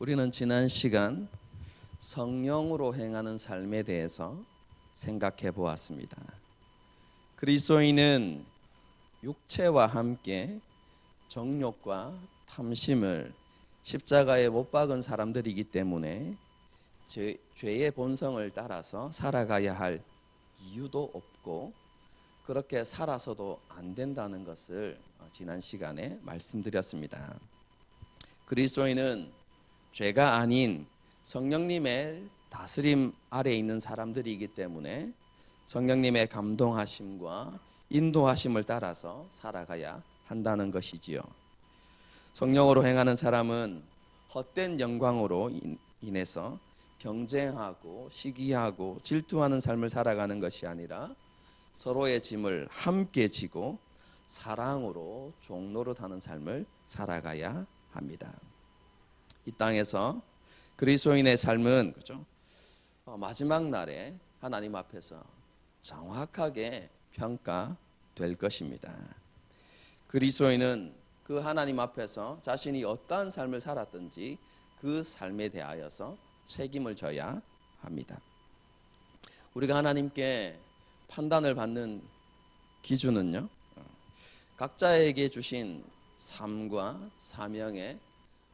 우리는 지난 시간 성령으로 행하는 삶에 대해서 생각해 보았습니다. 그리스도인은 육체와 함께 정욕과 탐심을 십자가에 못 박은 사람들이기 때문에 죄의 본성을 따라서 살아가야 할 이유도 없고 그렇게 살아서도 안 된다는 것을 지난 시간에 말씀드렸습니다. 그리스도인은 죄가 아닌 성령님의 다스림 아래 있는 사람들이기 때문에 성령님의 감동하심과 인도하심을 따라서 살아가야 한다는 것이지요. 성령으로 행하는 사람은 헛된 영광으로 인해서 경쟁하고 시기하고 질투하는 삶을 살아가는 것이 아니라 서로의 짐을 함께 지고 사랑으로 종노릇하는 삶을 살아가야 합니다. 이 땅에서 그리스도인의 삶은 그죠? 마지막 날에 하나님 앞에서 정확하게 평가될 것입니다. 그리스도인은 그 하나님 앞에서 자신이 어떠한 삶을 살았든지 그 삶에 대하여서 책임을 져야 합니다. 우리가 하나님께 판단을 받는 기준은요, 각자에게 주신 삶과 사명에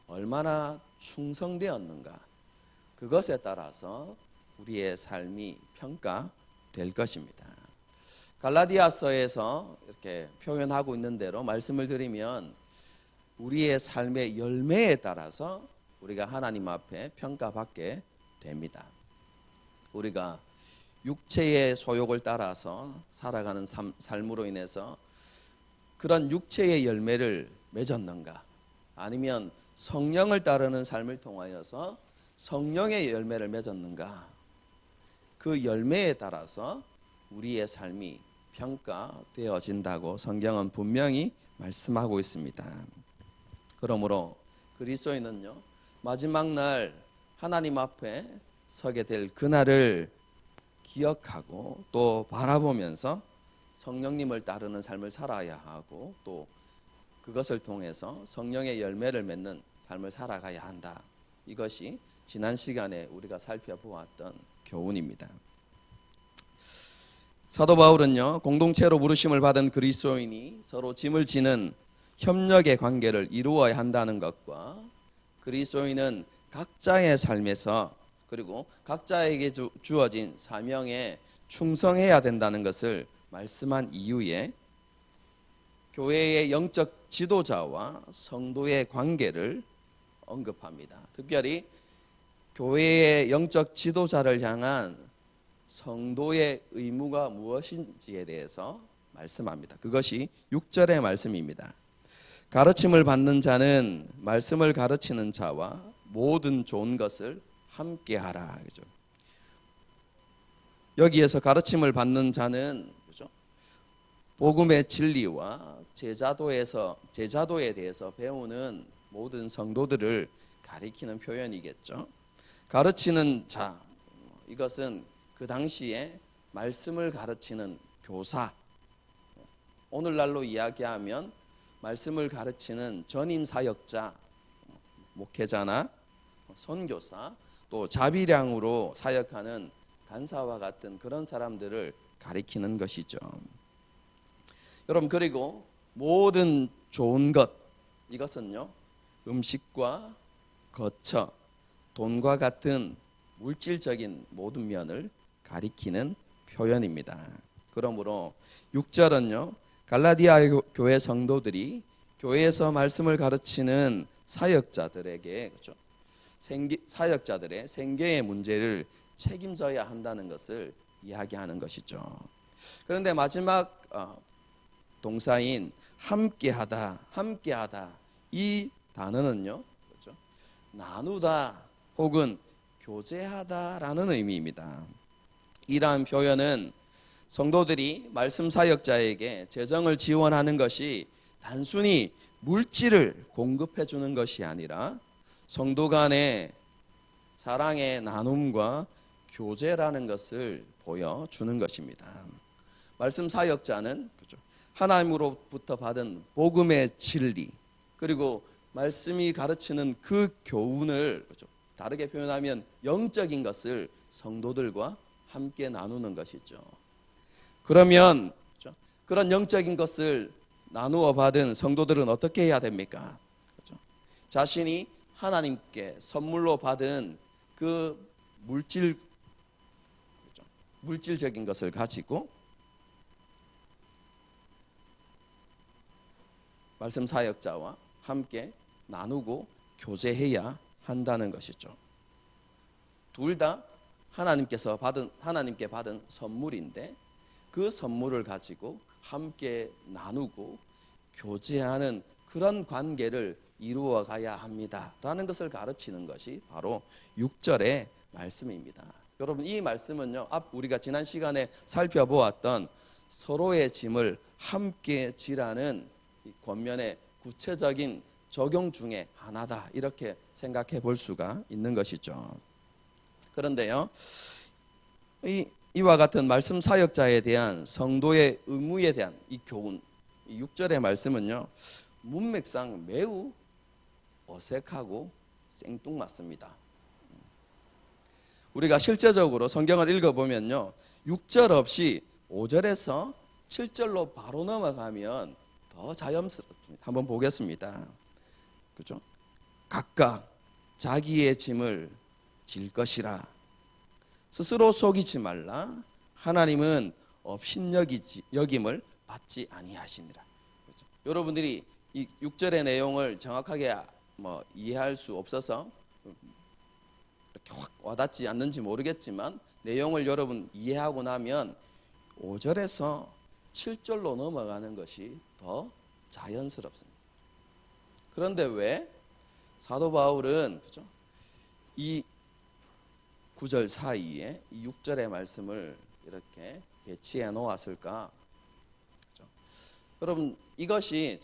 얼마나 충성되었는가, 그것에 따라서 우리의 삶이 평가될 것입니다. 갈라디아서에서 이렇게 표현하고 있는 대로 말씀을 드리면 우리의 삶의 열매에 따라서 우리가 하나님 앞에 평가받게 됩니다. 우리가 육체의 소욕을 따라서 살아가는 삶으로 인해서 그런 육체의 열매를 맺었는가, 아니면 성령을 따르는 삶을 통하여서 성령의 열매를 맺었는가, 그 열매에 따라서 우리의 삶이 평가되어진다고 성경은 분명히 말씀하고 있습니다. 그러므로 그리스도인은요, 마지막 날 하나님 앞에 서게 될 그날을 기억하고 또 바라보면서 성령님을 따르는 삶을 살아야 하고 또 그것을 통해서 성령의 열매를 맺는 삶을 살아가야 한다. 이것이 지난 시간에 우리가 살펴보았던 교훈입니다. 사도 바울은요, 공동체로 부르심을 받은 그리스도인이 서로 짐을 지는 협력의 관계를 이루어야 한다는 것과 그리스도인은 각자의 삶에서 그리고 각자에게 주어진 사명에 충성해야 된다는 것을 말씀한 이후에 교회의 영적 지도자와 성도의 관계를 언급합니다. 특별히 교회의 영적 지도자를 향한 성도의 의무가 무엇인지에 대해서 말씀합니다. 그것이 6절의 말씀입니다. 가르침을 받는 자는 말씀을 가르치는 자와 모든 좋은 것을 함께 하라. 그죠? 여기에서 가르침을 받는 자는 그죠? 복음의 진리와 제자도에 대해서 배우는 모든 성도들을 가리키는 표현이겠죠. 가르치는 자, 이것은 그 당시에 말씀을 가르치는 교사, 오늘날로 이야기하면 말씀을 가르치는 전임 사역자, 목회자나 선교사, 또 자비량으로 사역하는 간사와 같은 그런 사람들을 가리키는 것이죠. 여러분, 그리고 모든 좋은 것, 이것은요, 음식과 거처, 돈과 같은 물질적인 모든 면을 가리키는 표현입니다. 그러므로 6절은요, 갈라디아 교회 성도들이 교회에서 말씀을 가르치는 사역자들에게 그렇죠? 사역자들의 생계의 문제를 책임져야 한다는 것을 이야기하는 것이죠. 그런데 마지막 동사인 함께하다 이 단어는요, 그렇죠? 나누다 혹은 교제하다라는 의미입니다. 이러한 표현은 성도들이 말씀 사역자에게 재정을 지원하는 것이 단순히 물질을 공급해 주는 것이 아니라 성도 간의 사랑의 나눔과 교제라는 것을 보여주는 것입니다. 말씀 사역자는 하나님으로부터 받은 복음의 진리 그리고 말씀이 가르치는 그 교훈을 그렇죠? 다르게 표현하면 영적인 것을 성도들과 함께 나누는 것이죠. 그러면 그렇죠? 그런 영적인 것을 나누어 받은 성도들은 어떻게 해야 됩니까? 그렇죠? 자신이 하나님께 선물로 받은 그 물질적인 것을 가지고 말씀 사역자와 함께 나누고 교제해야 한다는 것이죠. 둘 다 하나님께 받은 선물인데 그 선물을 가지고 함께 나누고 교제하는 그런 관계를 이루어 가야 합니다라는 것을 가르치는 것이 바로 6절의 말씀입니다. 여러분, 이 말씀은요, 우리가 지난 시간에 살펴보았던 서로의 짐을 함께 지라는 권면의 구체적인 적용 중에 하나다, 이렇게 생각해 볼 수가 있는 것이죠. 그런데요, 이와 같은 말씀 사역자에 대한 성도의 의무에 대한 이 교훈, 이 6절의 말씀은요, 문맥상 매우 어색하고 생뚱맞습니다. 우리가 실제적으로 성경을 읽어보면요, 6절 없이 5절에서 7절로 바로 넘어가면 더 자연스럽습니다. 한번 보겠습니다. 그죠? 각각 자기의 짐을 질 것이라. 스스로 속이지 말라. 하나님은 업신여김을 받지 아니하시니라. 그렇죠? 여러분들이 이 6절의 내용을 정확하게 이해할 수 없어서 이렇게 확 와닿지 않는지 모르겠지만 내용을 여러분 이해하고 나면 5절에서 7절로 넘어가는 것이 더 자연스럽습니다. 그런데 왜 사도 바울은 그죠? 이 9절 사이에 이 6절의 말씀을 이렇게 배치해 놓았을까? 그죠? 여러분, 이것이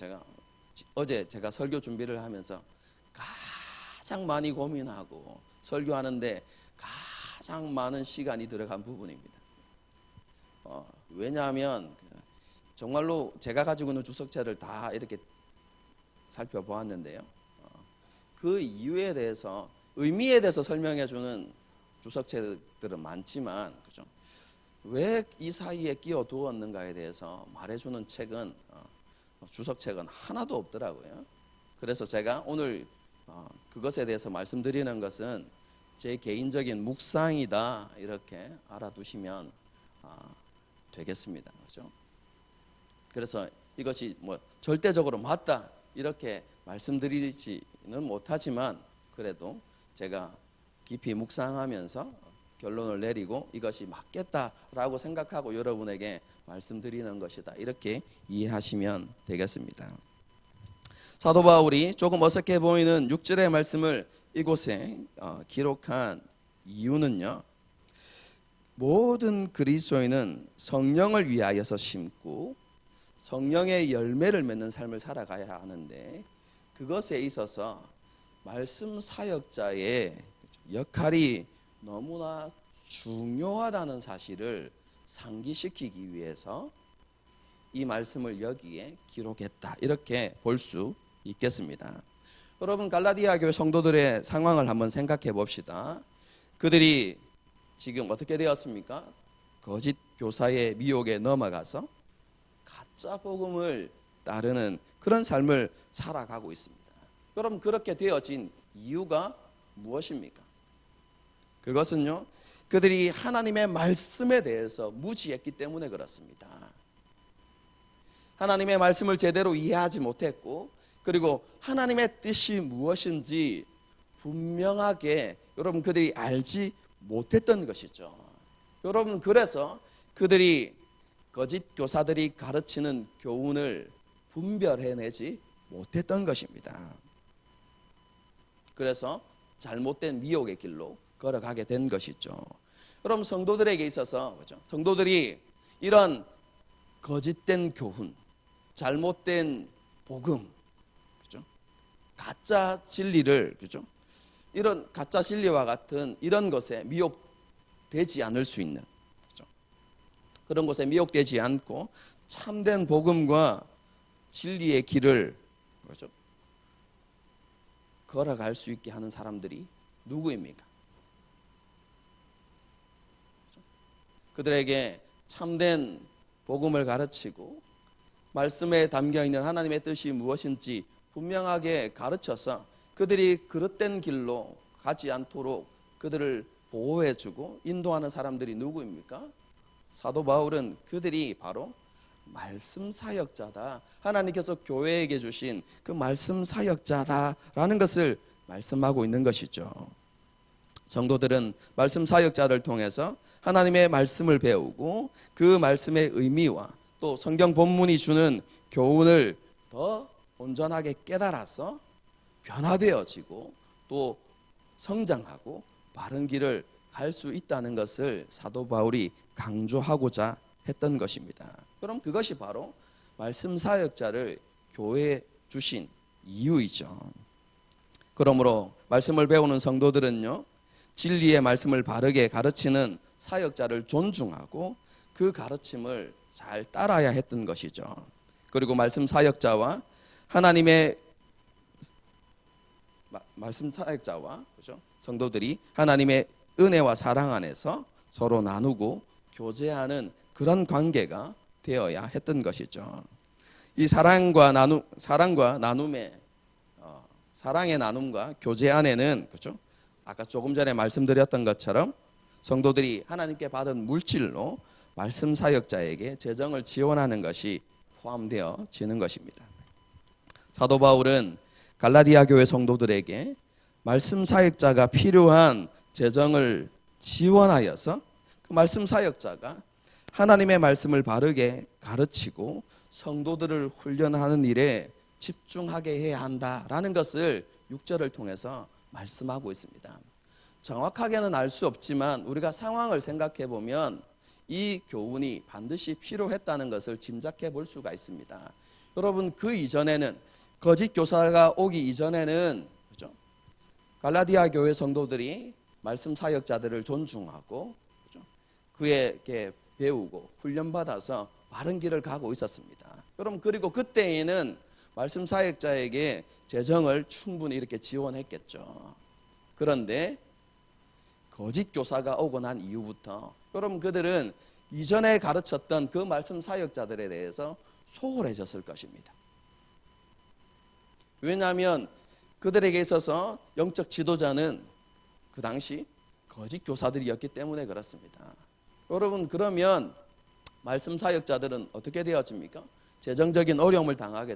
어제 제가 설교 준비를 하면서 가장 많이 고민하고 설교하는데 가장 많은 시간이 들어간 부분입니다. 왜냐하면 정말로 제가 가지고 있는 주석책을 다 이렇게 살펴보았는데요, 그 이유에 대해서, 의미에 대해서 설명해 주는 주석책들은 많지만 그죠? 왜 이 사이에 끼어 두었는가에 대해서 말해주는 책은 주석책은 하나도 없더라고요. 그래서 제가 오늘 그것에 대해서 말씀드리는 것은 제 개인적인 묵상이다, 이렇게 알아두시면 되겠습니다. 그죠? 그래서 이것이 절대적으로 맞다, 이렇게 말씀드리지는 못하지만 그래도 제가 깊이 묵상하면서 결론을 내리고 이것이 맞겠다라고 생각하고 여러분에게 말씀드리는 것이다, 이렇게 이해하시면 되겠습니다. 사도 바울이 조금 어색해 보이는 6절의 말씀을 이곳에 기록한 이유는요, 모든 그리스도인은 성령을 위하여서 심고 성령의 열매를 맺는 삶을 살아가야 하는데, 그것에 있어서 말씀 사역자의 역할이 너무나 중요하다는 사실을 상기시키기 위해서 이 말씀을 여기에 기록했다, 이렇게 볼 수 있겠습니다. 여러분, 갈라디아 교회 성도들의 상황을 한번 생각해 봅시다. 그들이 지금 어떻게 되었습니까? 거짓 교사의 미혹에 넘어가서 가짜 복음을 따르는 그런 삶을 살아가고 있습니다. 여러분, 그렇게 되어진 이유가 무엇입니까? 그것은요, 그들이 하나님의 말씀에 대해서 무지했기 때문에 그렇습니다. 하나님의 말씀을 제대로 이해하지 못했고, 그리고 하나님의 뜻이 무엇인지 분명하게 여러분 그들이 알지 못했던 것이죠. 여러분, 그래서 그들이 거짓 교사들이 가르치는 교훈을 분별해내지 못했던 것입니다. 그래서 잘못된 미혹의 길로 걸어가게 된 것이죠. 여러분, 성도들에게 있어서 그렇죠? 성도들이 이런 거짓된 교훈, 잘못된 복음, 그렇죠? 가짜 진리를, 그렇죠? 이런 가짜 진리와 같은 이런 것에 미혹되지 않을 수 있는, 그렇죠? 그런 것에 미혹되지 않고 참된 복음과 진리의 길을, 그렇죠? 걸어갈 수 있게 하는 사람들이 누구입니까? 그들에게 참된 복음을 가르치고 말씀에 담겨 있는 하나님의 뜻이 무엇인지 분명하게 가르쳐서 그들이 그릇된 길로 가지 않도록 그들을 보호해주고 인도하는 사람들이 누구입니까? 사도 바울은 그들이 바로 말씀 사역자다. 하나님께서 교회에게 주신 그 말씀 사역자다라는 것을 말씀하고 있는 것이죠. 성도들은 말씀 사역자를 통해서 하나님의 말씀을 배우고 그 말씀의 의미와 또 성경 본문이 주는 교훈을 더 온전하게 깨달아서 변화되어지고 또 성장하고 바른 길을 갈 수 있다는 것을 사도 바울이 강조하고자 했던 것입니다. 그럼 그것이 바로 말씀 사역자를 교회에 주신 이유이죠. 그러므로 말씀을 배우는 성도들은요, 진리의 말씀을 바르게 가르치는 사역자를 존중하고 그 가르침을 잘 따라야 했던 것이죠. 그리고 말씀 사역자와 하나님의 말씀 사역자와 그렇죠? 성도들이 하나님의 은혜와 사랑 안에서 서로 나누고 교제하는 그런 관계가 되어야 했던 것이죠. 이 사랑의 나눔과 교제 안에는 그렇죠? 아까 조금 전에 말씀드렸던 것처럼 성도들이 하나님께 받은 물질로 말씀 사역자에게 재정을 지원하는 것이 포함되어지는 것입니다. 사도 바울은 갈라디아 교회 성도들에게 말씀 사역자가 필요한 재정을 지원하여서 그 말씀 사역자가 하나님의 말씀을 바르게 가르치고 성도들을 훈련하는 일에 집중하게 해야 한다라는 것을 6절을 통해서 말씀하고 있습니다. 정확하게는 알 수 없지만 우리가 상황을 생각해 보면 이 교훈이 반드시 필요했다는 것을 짐작해 볼 수가 있습니다. 여러분, 그 이전에는 거짓 교사가 오기 이전에는 그렇죠? 갈라디아 교회 성도들이 말씀 사역자들을 존중하고 그렇죠? 그에게 배우고 훈련받아서 바른 길을 가고 있었습니다. 그리고 그때에는 말씀 사역자에게 재정을 충분히 이렇게 지원했겠죠. 그런데 거짓 교사가 오고 난 이후부터 여러분 그들은 이전에 가르쳤던 그 말씀 사역자들에 대해서 소홀해졌을 것입니다. 왜냐하면 그들에게 있어서 영적 지도자는 그 당시 거짓 교사들이었기 때문에 그렇습니다. 여러분, 그러면 말씀 사역자들은 어떻게 되어집니까? 재정적인 어려움을 당하게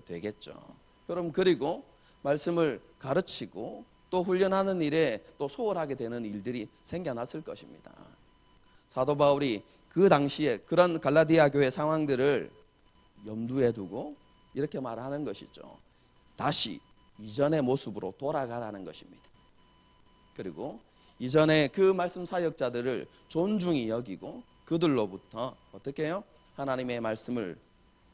되겠죠. 여러분, 그리고 말씀을 가르치고 또 훈련하는 일에 또 소홀하게 되는 일들이 생겨났을 것입니다. 사도 바울이 그 당시에 그런 갈라디아 교회 상황들을 염두에 두고 이렇게 말하는 것이죠. 다시 이전의 모습으로 돌아가라는 것입니다. 그리고 이전에 그 말씀 사역자들을 존중히 여기고 그들로부터 어떻게 해요? 하나님의 말씀을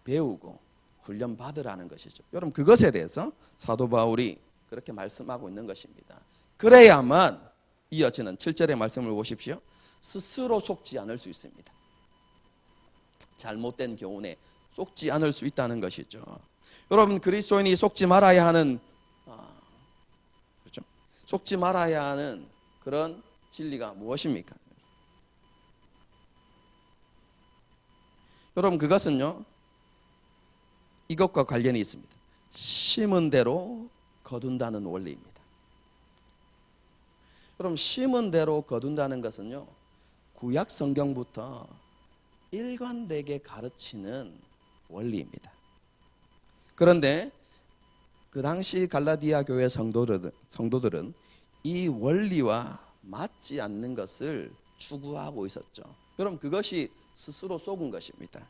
배우고 훈련 받으라는 것이죠. 여러분, 그것에 대해서 사도 바울이 그렇게 말씀하고 있는 것입니다. 그래야만 이어지는 7절의 말씀을 보십시오. 스스로 속지 않을 수 있습니다. 잘못된 교훈에 속지 않을 수 있다는 것이죠. 여러분, 그리스도인이 속지 말아야 하는 그렇죠? 속지 말아야 하는 그런 진리가 무엇입니까? 여러분, 그것은요, 이것과 관련이 있습니다. 심은 대로 거둔다는 원리입니다. 여러분, 심은 대로 거둔다는 것은요, 구약 성경부터 일관되게 가르치는 원리입니다. 그런데 그 당시 갈라디아 교회 성도들은 이 원리와 맞지 않는 것을 추구하고 있었죠. 여러분, 그것이 스스로 속은 것입니다.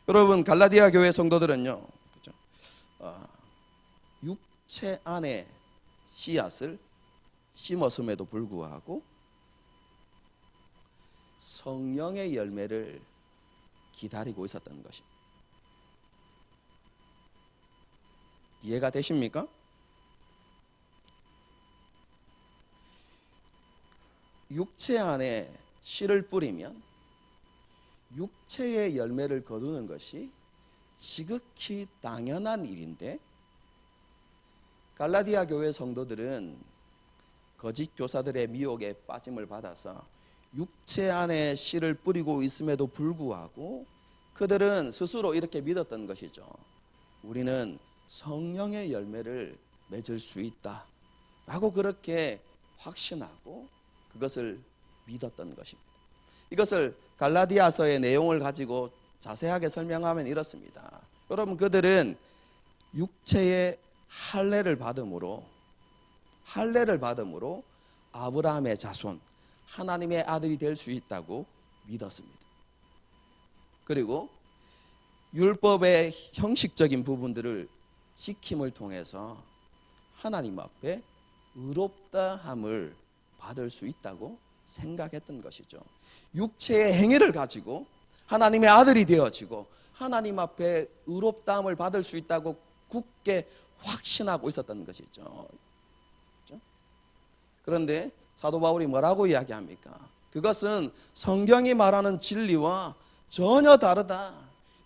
여러분, 갈라디아 교회 성도들은요, 그렇죠? 육체 안에 씨앗을 심었음에도 불구하고 성령의 열매를 기다리고 있었던 것입니다. 이해가 되십니까? 육체 안에 씨를 뿌리면 육체의 열매를 거두는 것이 지극히 당연한 일인데 갈라디아 교회 성도들은 거짓 교사들의 미혹에 빠짐을 받아서 육체 안에 씨를 뿌리고 있음에도 불구하고 그들은 스스로 이렇게 믿었던 것이죠. 우리는 성령의 열매를 맺을 수 있다 라고 그렇게 확신하고 그것을 믿었던 것입니다. 이것을 갈라디아서의 내용을 가지고 자세하게 설명하면 이렇습니다. 여러분, 그들은 육체의 할례를 받음으로 아브라함의 자손, 하나님의 아들이 될 수 있다고 믿었습니다. 그리고 율법의 형식적인 부분들을 지킴을 통해서 하나님 앞에 의롭다함을 받을 수 있다고 생각했던 것이죠. 육체의 행위를 가지고 하나님의 아들이 되어지고 하나님 앞에 의롭다함을 받을 수 있다고 굳게 확신하고 있었던 것이죠. 그런데 사도 바울이 뭐라고 이야기합니까? 그것은 성경이 말하는 진리와 전혀 다르다.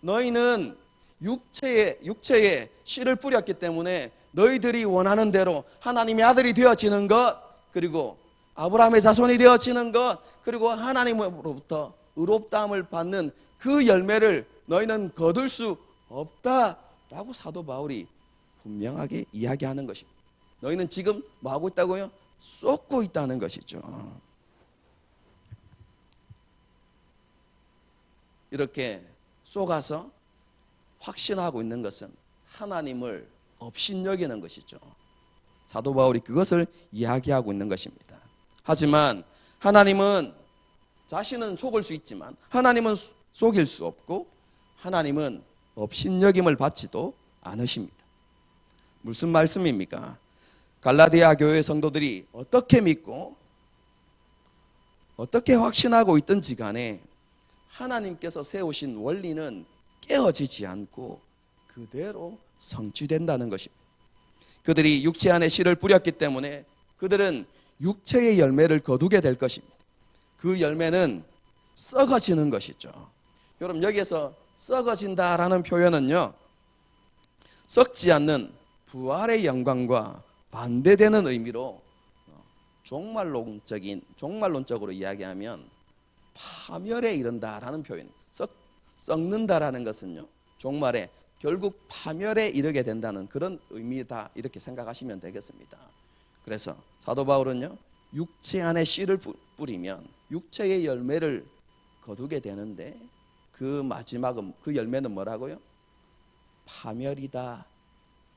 너희는 육체에 씨를 뿌렸기 때문에 너희들이 원하는 대로 하나님의 아들이 되어지는 것, 그리고 아브라함의 자손이 되어지는 것, 그리고 하나님으로부터 의롭다함을 받는 그 열매를 너희는 거둘 수 없다라고 사도 바울이 분명하게 이야기하는 것입니다. 너희는 지금 뭐 하고 있다고요? 쏟고 있다는 것이죠. 이렇게 쏟아서 확신하고 있는 것은 하나님을 업신여기는 것이죠. 사도 바울이 그것을 이야기하고 있는 것입니다. 하지만 하나님은, 자신은 속을 수 있지만 하나님은 속일 수 없고 하나님은 업신여김을 받지도 않으십니다. 무슨 말씀입니까? 갈라디아 교회 성도들이 어떻게 믿고 어떻게 확신하고 있든지 간에 하나님께서 세우신 원리는 깨어지지 않고 그대로 성취된다는 것입니다. 그들이 육체 안에 씨를 뿌렸기 때문에 그들은 육체의 열매를 거두게 될 것입니다. 그 열매는 썩어지는 것이죠. 여러분, 여기에서 썩어진다라는 표현은요, 썩지 않는 부활의 영광과 반대되는 의미로 종말론적으로 이야기하면 파멸에 이른다라는 표현. 썩는다라는 것은요, 종말에 결국 파멸에 이르게 된다는 그런 의미다, 이렇게 생각하시면 되겠습니다. 그래서 사도 바울은요, 육체 안에 씨를 뿌리면 육체의 열매를 거두게 되는데 그 마지막은, 그 열매는 뭐라고요? 파멸이다,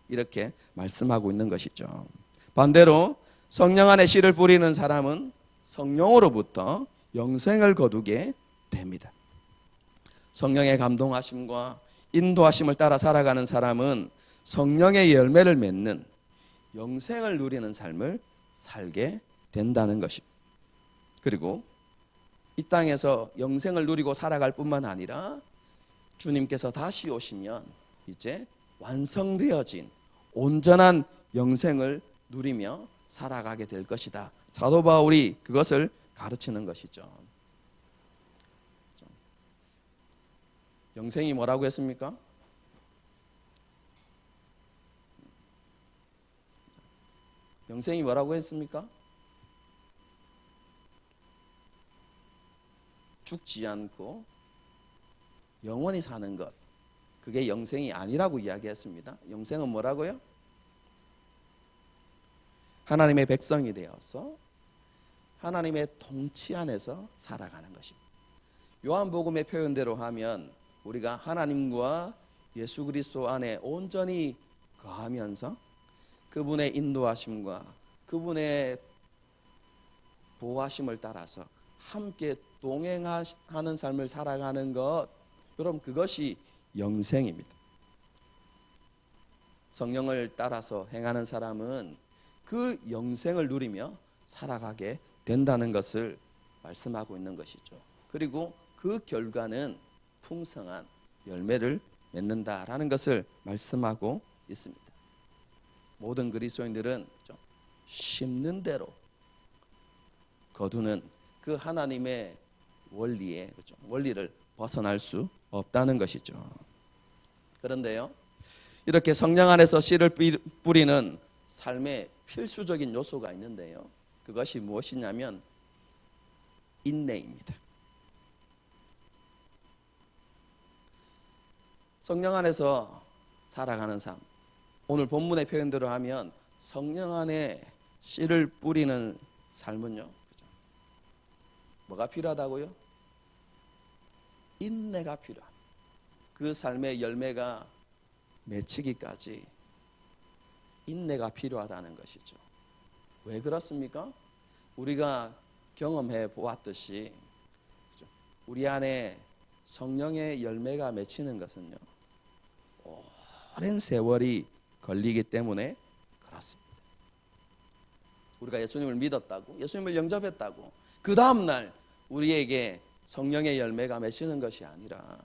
이렇게 말씀하고 있는 것이죠. 반대로 성령 안에 씨를 뿌리는 사람은 성령으로부터 영생을 거두게 됩니다. 성령의 감동하심과 인도하심을 따라 살아가는 사람은 성령의 열매를 맺는 영생을 누리는 삶을 살게 된다는 것입니다. 그리고 이 땅에서 영생을 누리고 살아갈 뿐만 아니라 주님께서 다시 오시면 이제 완성되어진 온전한 영생을 누리며 살아가게 될 것이다. 사도 바울이 그것을 가르치는 것이죠. 영생이 뭐라고 했습니까? 영생이 뭐라고 했습니까? 죽지 않고 영원히 사는 것, 그게 영생이 아니라고 이야기했습니다. 영생은 뭐라고요? 하나님의 백성이 되어서 하나님의 통치 안에서 살아가는 것입니다. 요한복음의 표현대로 하면 우리가 하나님과 예수 그리스도 안에 온전히 거하면서 그분의 인도하심과 그분의 보호하심을 따라서 함께 동행하는 삶을 살아가는 것, 여러분, 그것이 영생입니다. 성령을 따라서 행하는 사람은 그 영생을 누리며 살아가게 된다는 것을 말씀하고 있는 것이죠. 그리고 그 결과는 풍성한 열매를 맺는다라는 것을 말씀하고 있습니다. 모든 그리스도인들은 심는 대로 거두는 그 하나님의 원리를 벗어날 수 없다는 것이죠. 그런데요, 이렇게 성령 안에서 씨를 뿌리는 삶의 필수적인 요소가 있는데요. 그것이 무엇이냐면 인내입니다. 성령 안에서 살아가는 삶. 오늘 본문의 표현대로 하면 성령 안에 씨를 뿌리는 삶은요. 그죠? 뭐가 필요하다고요? 인내가 필요합니다. 그 삶의 열매가 맺히기까지 인내가 필요하다는 것이죠. 왜 그렇습니까? 우리가 경험해 보았듯이 우리 안에 성령의 열매가 맺히는 것은요, 오랜 세월이 걸리기 때문에 그렇습니다. 우리가 예수님을 믿었다고, 예수님을 영접했다고 그 다음날 우리에게 성령의 열매가 맺히는 것이 아니라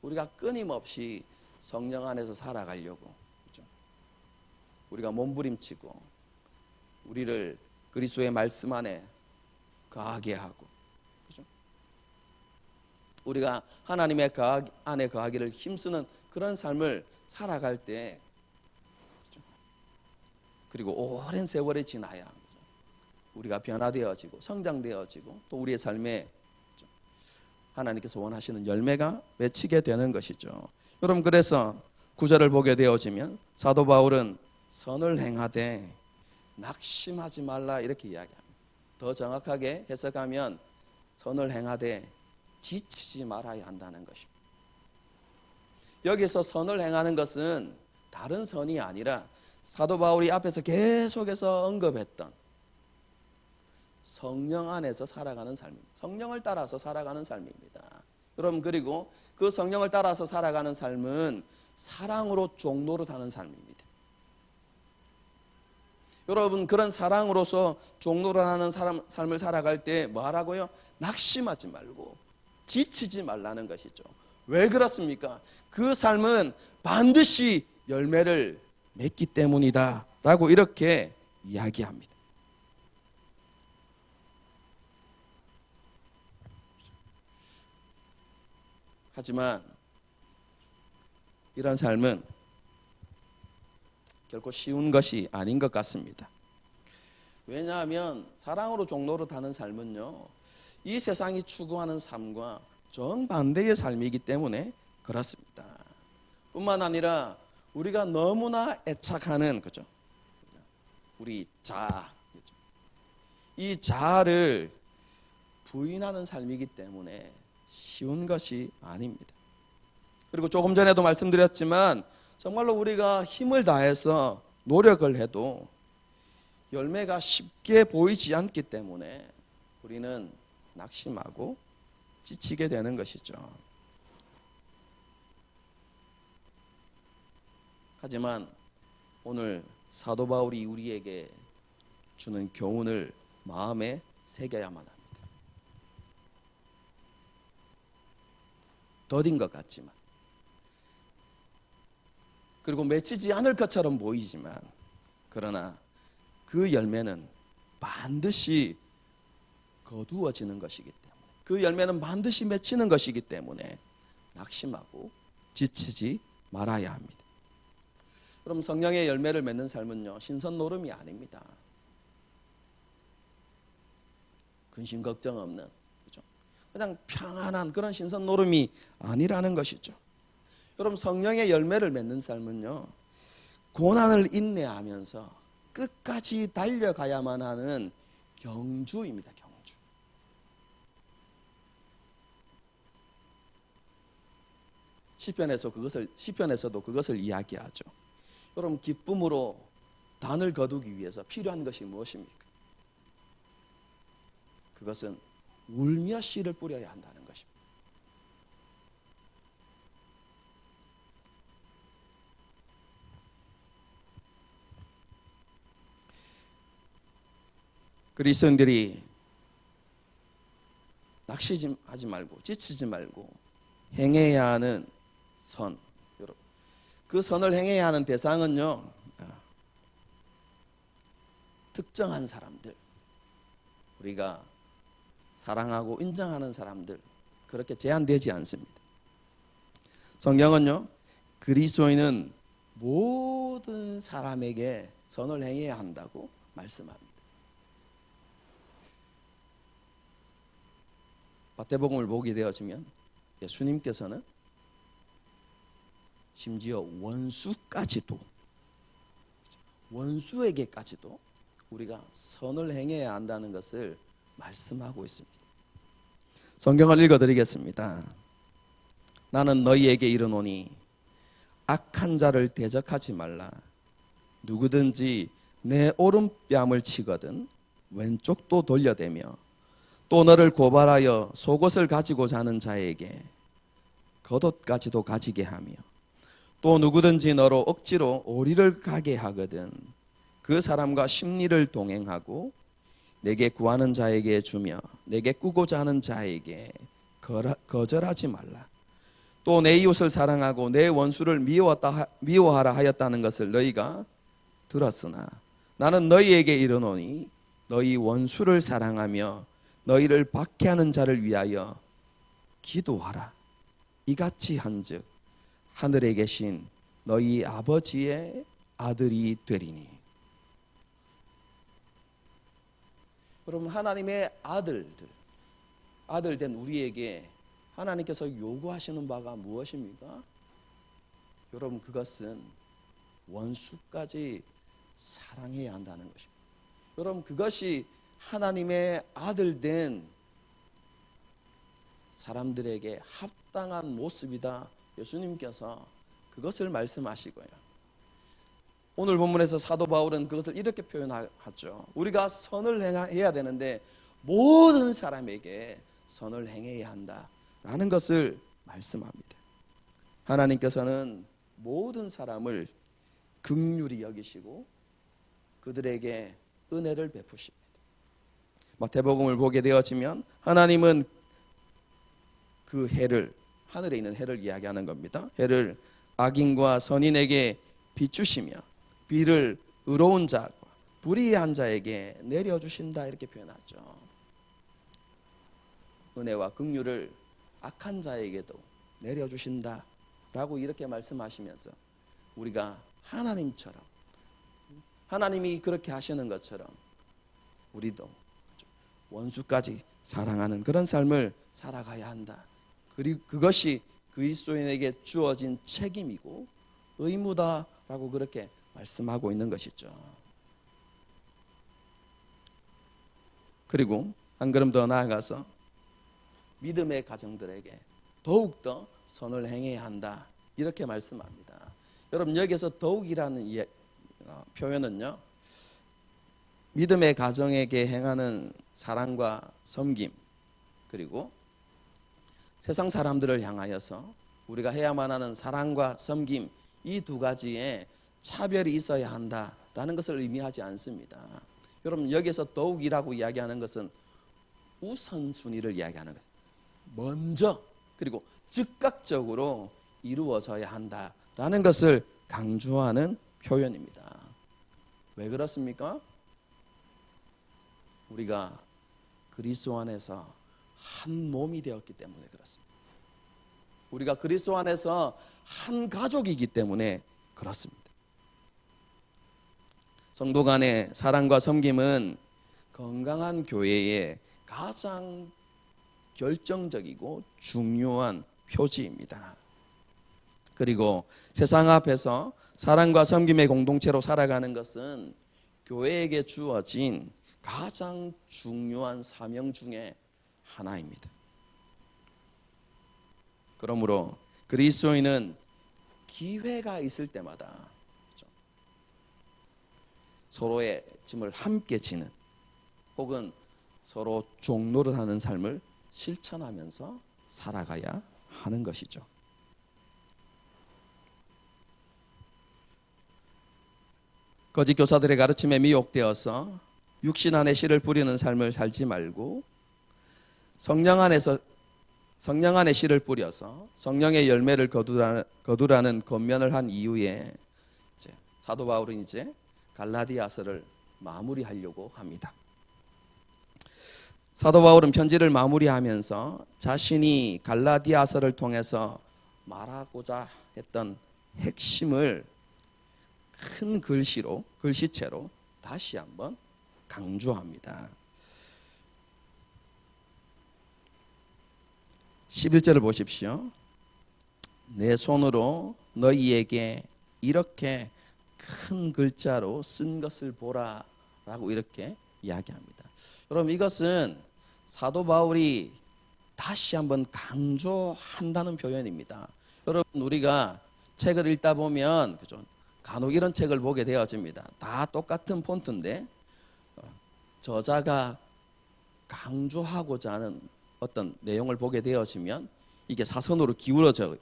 우리가 끊임없이 성령 안에서 살아가려고, 그렇죠? 우리가 몸부림치고 우리를 그리스도의 말씀 안에 거하게 하고, 그렇죠? 우리가 하나님의 안에 거하기를 힘쓰는 그런 삶을 살아갈 때, 그렇죠? 그리고 오랜 세월이 지나야, 그렇죠? 우리가 변화되어지고 성장되어지고 또 우리의 삶에, 그렇죠? 하나님께서 원하시는 열매가 맺히게 되는 것이죠. 여러분, 그래서 9절을 보게 되어지면 사도 바울은 선을 행하되 낙심하지 말라 이렇게 이야기합니다. 더 정확하게 해석하면 선을 행하되 지치지 말아야 한다는 것입니다. 여기서 선을 행하는 것은 다른 선이 아니라 사도 바울이 앞에서 계속해서 언급했던 성령 안에서 살아가는 삶입니다. 성령을 따라서 살아가는 삶입니다. 여러분, 그리고 그 성령을 따라서 살아가는 삶은 사랑으로 종노릇하는 삶입니다. 여러분, 그런 사랑으로서 종노릇하는 삶을 살아갈 때 뭐 하라고요? 낙심하지 말고 지치지 말라는 것이죠. 왜 그렇습니까? 그 삶은 반드시 열매를 맺기 때문이다 라고 이렇게 이야기합니다. 하지만 이런 삶은 결코 쉬운 것이 아닌 것 같습니다. 왜냐하면 사랑으로 종노릇하는 삶은요, 이 세상이 추구하는 삶과 정반대의 삶이기 때문에 그렇습니다. 뿐만 아니라 우리가 너무나 애착하는, 그죠? 우리 자아, 그죠? 이 자아를 부인하는 삶이기 때문에 쉬운 것이 아닙니다. 그리고 조금 전에도 말씀드렸지만 정말로 우리가 힘을 다해서 노력을 해도 열매가 쉽게 보이지 않기 때문에 우리는 낙심하고 지치게 되는 것이죠. 하지만 오늘 사도 바울이 우리에게 주는 교훈을 마음에 새겨야만 합니다. 더딘 것 같지만, 그리고 맺히지 않을 것처럼 보이지만, 그러나 그 열매는 반드시 거두어지는 것이기 때문에, 그 열매는 반드시 맺히는 것이기 때문에 낙심하고 지치지 말아야 합니다. 그럼 성령의 열매를 맺는 삶은요, 신선 노름이 아닙니다. 근심 걱정 없는, 그렇죠? 그냥 평안한 그런 신선 노름이 아니라는 것이죠. 여러분, 성령의 열매를 맺는 삶은요, 고난을 인내하면서 끝까지 달려가야만 하는 경주입니다. 경주. 시편에서도 그것을 이야기하죠. 여러분, 기쁨으로 단을 거두기 위해서 필요한 것이 무엇입니까? 그것은 울며 씨를 뿌려야 한다는 것입니다. 그리스도인들이 낙심하지 말고 지치지 말고 행해야 하는 선, 여러분, 그 선을 행해야 하는 대상은요, 특정한 사람들, 우리가 사랑하고 인정하는 사람들, 그렇게 제한되지 않습니다. 성경은요, 그리스도인은 모든 사람에게 선을 행해야 한다고 말씀합니다. 마태복음을 보게 되어지면 예수님께서는 심지어 원수에게까지도 우리가 선을 행해야 한다는 것을 말씀하고 있습니다. 성경을 읽어드리겠습니다. 나는 너희에게 이르노니 악한 자를 대적하지 말라. 누구든지 내 오른뺨을 치거든 왼쪽도 돌려대며 또 너를 고발하여 속옷을 가지고자 하는 자에게 겉옷까지도 가지게 하며 또 누구든지 너로 억지로 오리를 가게 하거든 그 사람과 심리를 동행하고 내게 구하는 자에게 주며 내게 꾸고자 하는 자에게 거절하지 말라. 또 내 이웃을 사랑하고 내 원수를 미워하라 하였다는 것을 너희가 들었으나 나는 너희에게 이르노니 너희 원수를 사랑하며 너희를 박해하는 자를 위하여 기도하라. 이같이 한즉 하늘에 계신 너희 아버지의 아들이 되리니. 여러분, 하나님의 아들 된 우리에게 하나님께서 요구하시는 바가 무엇입니까? 여러분, 그것은 원수까지 사랑해야 한다는 것입니다. 여러분, 그것이 하나님의 아들 된 사람들에게 합당한 모습이다. 예수님께서 그것을 말씀하시고요. 오늘 본문에서 사도 바울은 그것을 이렇게 표현하죠. 우리가 선을 행해야 되는데 모든 사람에게 선을 행해야 한다라는 것을 말씀합니다. 하나님께서는 모든 사람을 긍휼히 여기시고 그들에게 은혜를 베푸십니다. 마태복음을 보게 되어지면 하나님은 그 해를, 하늘에 있는 해를 이야기하는 겁니다. 해를 악인과 선인에게 비추시며 비를 의로운 자와 불의한 자에게 내려주신다, 이렇게 표현하죠. 은혜와 긍휼을 악한 자에게도 내려주신다라고 이렇게 말씀하시면서 우리가 하나님처럼, 하나님이 그렇게 하시는 것처럼 우리도 원수까지 사랑하는 그런 삶을 살아가야 한다. 그리고 그것이 그리스도인에게 주어진 책임이고 의무다라고 그렇게 말씀하고 있는 것이죠. 그리고 한 걸음 더 나아가서 믿음의 가정들에게 더욱더 선을 행해야 한다, 이렇게 말씀합니다. 여러분, 여기서 더욱이라는 표현은요, 믿음의 가정에게 행하는 사랑과 섬김, 그리고 세상 사람들을 향하여서 우리가 해야만 하는 사랑과 섬김, 이 두 가지에 차별이 있어야 한다라는 것을 의미하지 않습니다. 여러분, 여기서 더욱이라고 이야기하는 것은 우선순위를 이야기하는 것입니다. 먼저, 그리고 즉각적으로 이루어져야 한다라는 것을 강조하는 표현입니다. 왜 그렇습니까? 우리가 그리스도 안에서 한 몸이 되었기 때문에 그렇습니다. 우리가 그리스도 안에서 한 가족이기 때문에 그렇습니다. 성도 간의 사랑과 섬김은 건강한 교회의 가장 결정적이고 중요한 표지입니다. 그리고 세상 앞에서 사랑과 섬김의 공동체로 살아가는 것은 교회에게 주어진 가장 중요한 사명 중에 하나입니다. 그러므로 그리스도인은 기회가 있을 때마다 서로의 짐을 함께 지는, 혹은 서로 종노를 하는 삶을 실천하면서 살아가야 하는 것이죠. 거짓 교사들의 가르침에 미혹되어서 육신 안에 씨를 뿌리는 삶을 살지 말고 성령 안에 씨를 뿌려서 성령의 열매를 거두라는 권면을 한 이후에 사도 바울은 이제 갈라디아서를 마무리하려고 합니다. 사도 바울은 편지를 마무리하면서 자신이 갈라디아서를 통해서 말하고자 했던 핵심을 큰 글씨체로 다시 한번 강조합니다. 11절을 보십시오. 내 손으로 너희에게 이렇게 큰 글자로 쓴 것을 보라 라고 이렇게 이야기합니다. 여러분, 이것은 사도 바울이 다시 한번 강조한다는 표현입니다. 여러분, 우리가 책을 읽다 보면 그죠? 간혹 이런 책을 보게 되어집니다. 다 똑같은 폰트인데 저자가 강조하고자 하는 어떤 내용을 보게 되어지면 이게 사선으로 기울어져,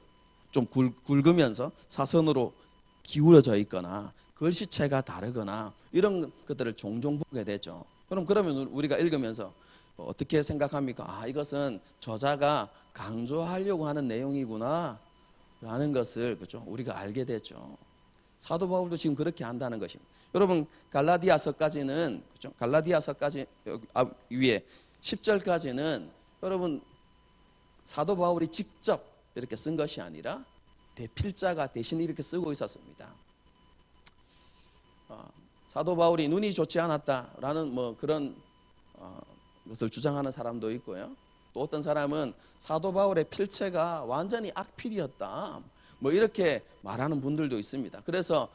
좀 굵으면서 사선으로 기울어져 있거나 글씨체가 다르거나 이런 것들을 종종 보게 되죠. 그러면 우리가 읽으면서 어떻게 생각합니까? 아, 이것은 저자가 강조하려고 하는 내용이구나 라는 것을 그죠? 우리가 알게 되죠. 사도 바울도 지금 그렇게 한다는 것입니다. 여러분, 갈라디아서까지는 그죠? 갈라디아서까지 위에 10절까지는 여러분 사도 바울이 직접 이렇게 쓴 것이 아니라 대필자가 대신 이렇게 쓰고 있었습니다. 사도 바울이 눈이 좋지 않았다라는 뭐 그런 것을 주장하는 사람도 있고요. 또 어떤 사람은 사도 바울의 필체가 완전히 악필이었다, 뭐 이렇게 말하는 분들도 있습니다. 그래서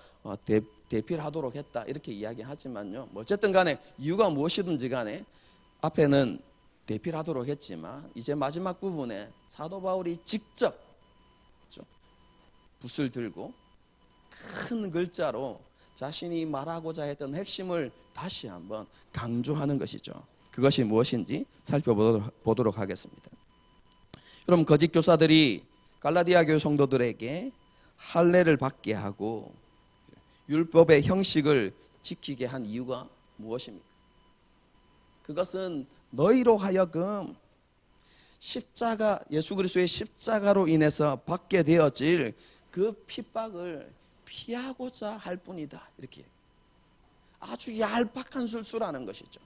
대필하도록 했다 이렇게 이야기하지만요. 뭐 어쨌든 간에 이유가 무엇이든지 간에 앞에는 대필하도록 했지만 이제 마지막 부분에 사도 바울이 직접 붓을 들고 큰 글자로 자신이 말하고자 했던 핵심을 다시 한번 강조하는 것이죠. 그것이 무엇인지 살펴보도록 하겠습니다. 그럼 거짓 교사들이 갈라디아 교회 성도들에게 할례를 받게 하고 율법의 형식을 지키게 한 이유가 무엇입니까? 그것은 너희로 하여금 십자가, 예수 그리스도의 십자가로 인해서 받게 되어질 그 핍박을 피하고자 할 뿐이다. 이렇게 아주 얄팍한 술수라는 것이죠.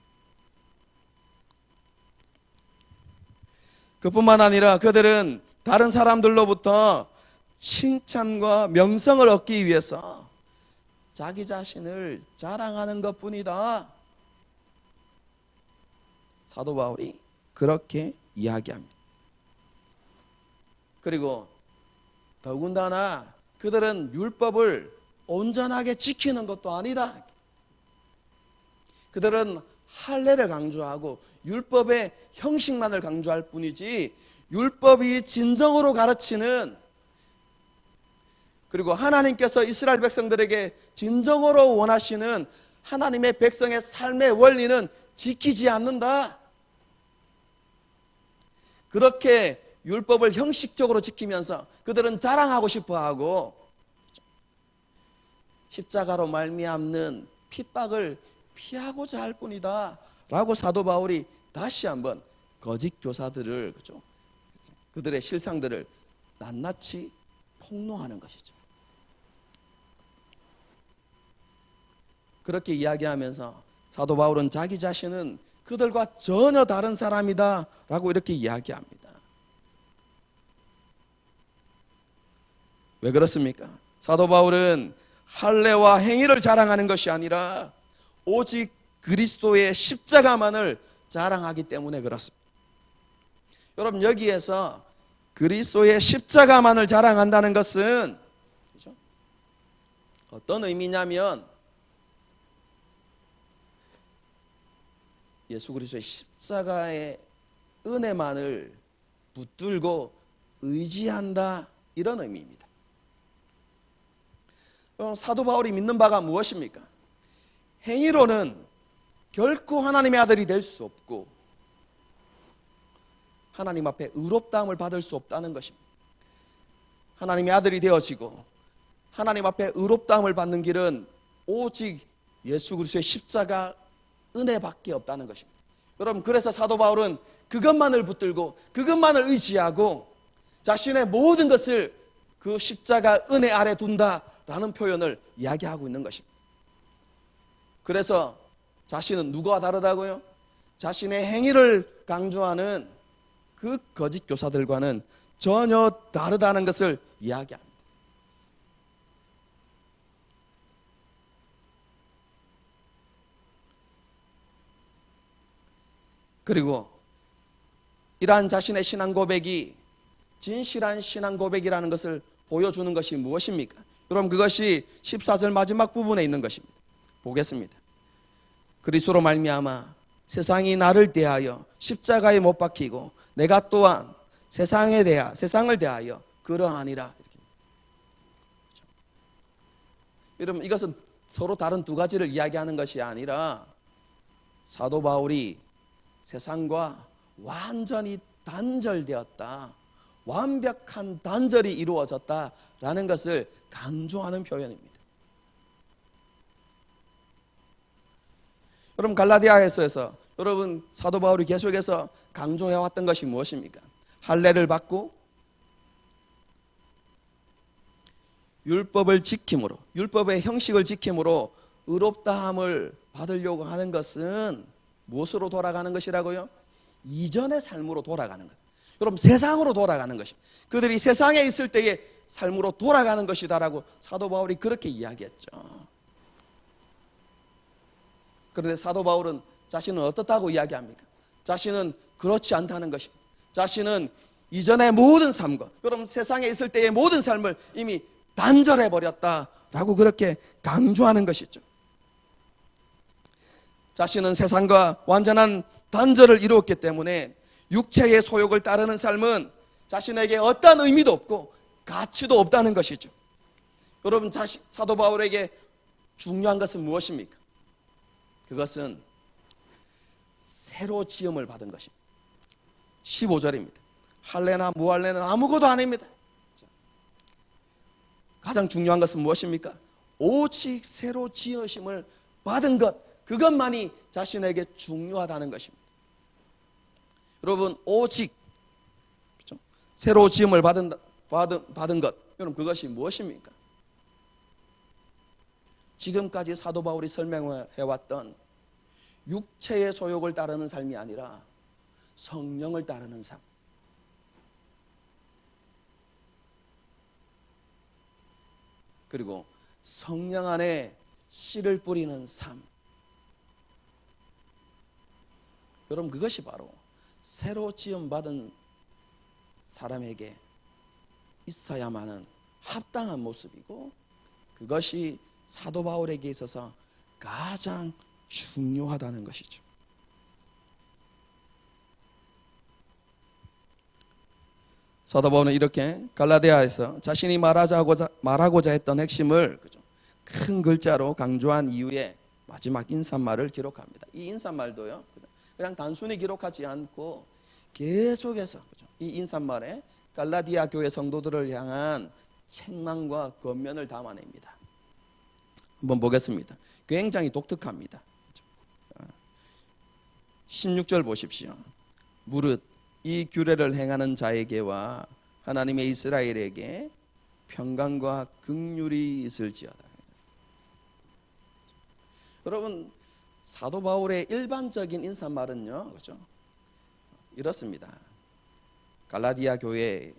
그뿐만 아니라 그들은 다른 사람들로부터 칭찬과 명성을 얻기 위해서 자기 자신을 자랑하는 것뿐이다. 사도 바울이 그렇게 이야기합니다. 그리고 더군다나 그들은 율법을 온전하게 지키는 것도 아니다. 그들은 할례를 강조하고 율법의 형식만을 강조할 뿐이지 율법이 진정으로 가르치는, 그리고 하나님께서 이스라엘 백성들에게 진정으로 원하시는 하나님의 백성의 삶의 원리는 지키지 않는다. 그렇게 율법을 형식적으로 지키면서 그들은 자랑하고 싶어하고 십자가로 말미암는 핍박을 피하고자 할 뿐이다 라고 사도 바울이 다시 한번 거짓 교사들을, 그죠? 그들의 실상들을 낱낱이 폭로하는 것이죠. 그렇게 이야기하면서 사도 바울은 자기 자신은 그들과 전혀 다른 사람이다 라고 이렇게 이야기합니다. 왜 그렇습니까? 사도 바울은 할례와 행위를 자랑하는 것이 아니라 오직 그리스도의 십자가만을 자랑하기 때문에 그렇습니다. 여러분, 여기에서 그리스도의 십자가만을 자랑한다는 것은 그렇죠? 어떤 의미냐면 예수 그리스도의 십자가의 은혜만을 붙들고 의지한다, 이런 의미입니다. 사도 바울이 믿는 바가 무엇입니까? 행위로는 결코 하나님의 아들이 될 수 없고 하나님 앞에 의롭다함을 받을 수 없다는 것입니다. 하나님의 아들이 되어지고 하나님 앞에 의롭다함을 받는 길은 오직 예수 그리스도의 십자가 은혜밖에 없다는 것입니다. 여러분, 그래서 사도 바울은 그것만을 붙들고 그것만을 의지하고 자신의 모든 것을 그 십자가 은혜 아래 둔다라는 표현을 이야기하고 있는 것입니다. 그래서 자신은 누구와 다르다고요? 자신의 행위를 강조하는 그 거짓 교사들과는 전혀 다르다는 것을 이야기합니다. 그리고 이러한 자신의 신앙 고백이 진실한 신앙 고백이라는 것을 보여주는 것이 무엇입니까? 여러분, 그것이 14절 마지막 부분에 있는 것입니다. 보겠습니다. 그리스도로 말미암아 세상이 나를 대하여 십자가에 못 박히고 내가 또한 세상을 대하여 그러하니라. 이렇게. 그렇죠? 여러분, 이것은 서로 다른 두 가지를 이야기하는 것이 아니라 사도 바울이 세상과 완전히 단절되었다, 완벽한 단절이 이루어졌다라는 것을 강조하는 표현입니다. 여러분, 갈라디아에서 여러분 사도 바울이 계속해서 강조해왔던 것이 무엇입니까? 할례를 받고 율법을 지킴으로, 율법의 형식을 지킴으로 의롭다함을 받으려고 하는 것은 무엇으로 돌아가는 것이라고요? 이전의 삶으로 돌아가는 것. 여러분, 세상으로 돌아가는 것입니다. 그들이 세상에 있을 때의 삶으로 돌아가는 것이다라고 사도 바울이 그렇게 이야기했죠. 그런데 사도 바울은 자신은 어떻다고 이야기합니까? 자신은 그렇지 않다는 것입니다. 자신은 이전의 모든 삶과, 여러분 세상에 있을 때의 모든 삶을 이미 단절해 버렸다라고 그렇게 강조하는 것이죠. 자신은 세상과 완전한 단절을 이루었기 때문에 육체의 소욕을 따르는 삶은 자신에게 어떤 의미도 없고 가치도 없다는 것이죠. 여러분, 사도 바울에게 중요한 것은 무엇입니까? 그것은 새로 지음을 받은 것입니다. 15절입니다. 할례나 무할례는 아무것도 아닙니다. 가장 중요한 것은 무엇입니까? 오직 새로 지으심을 받은 것, 그것만이 자신에게 중요하다는 것입니다. 여러분, 오직 그렇죠? 새로 지음을 받은 것, 여러분 그것이 무엇입니까? 지금까지 사도 바울이 설명해왔던 육체의 소욕을 따르는 삶이 아니라 성령을 따르는 삶. 그리고 성령 안에 씨를 뿌리는 삶. 여러분, 그것이 바로 새로 지음받은 사람에게 있어야만 하는 합당한 모습이고, 그것이 사도 바울에게 있어서 가장 중요하다는 것이죠. 사도 바울은 이렇게 갈라디아에서 자신이 말하고자 했던 핵심을 큰 글자로 강조한 이후에 마지막 인사말을 기록합니다. 이 인사말도요, 그냥 단순히 기록하지 않고 계속해서 이 인사말에 갈라디아 교회 성도들을 향한 책망과 권면을 담아냅니다. 한번 보겠습니다. 굉장히 독특합니다. 16절 보십시오. 무릇 이 규례를 행하는 자에게와 하나님의 이스라엘에게 평강과 긍휼이 있을지어다. 여러분, 사도 바울의 일반적인 인사말은요, 그렇죠? 이렇습니다. 갈라디아 교회,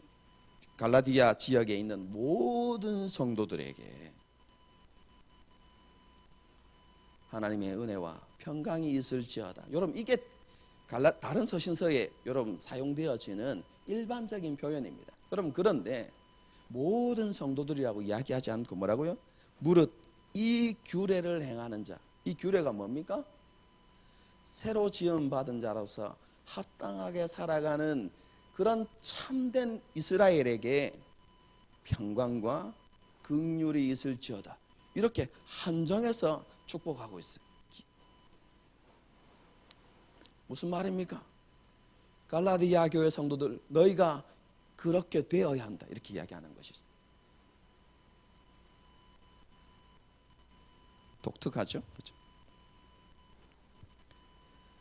갈라디아 지역에 있는 모든 성도들에게 하나님의 은혜와 평강이 있을지어다. 여러분, 이게 다른 서신서에 여러분 사용되어지는 일반적인 표현입니다. 여러분, 그런데 모든 성도들이라고 이야기하지 않고 뭐라고요? 무릇 이 규례를 행하는 자. 이 규례가 뭡니까? 새로 지음받은 자로서 합당하게 살아가는 그런 참된 이스라엘에게 평강과 긍휼이 있을지어다. 이렇게 한정해서 축복하고 있어요. 무슨 말입니까? 갈라디아 교회 성도들, 너희가 그렇게 되어야 한다, 이렇게 이야기하는 것이죠. 독특하죠? 그렇죠?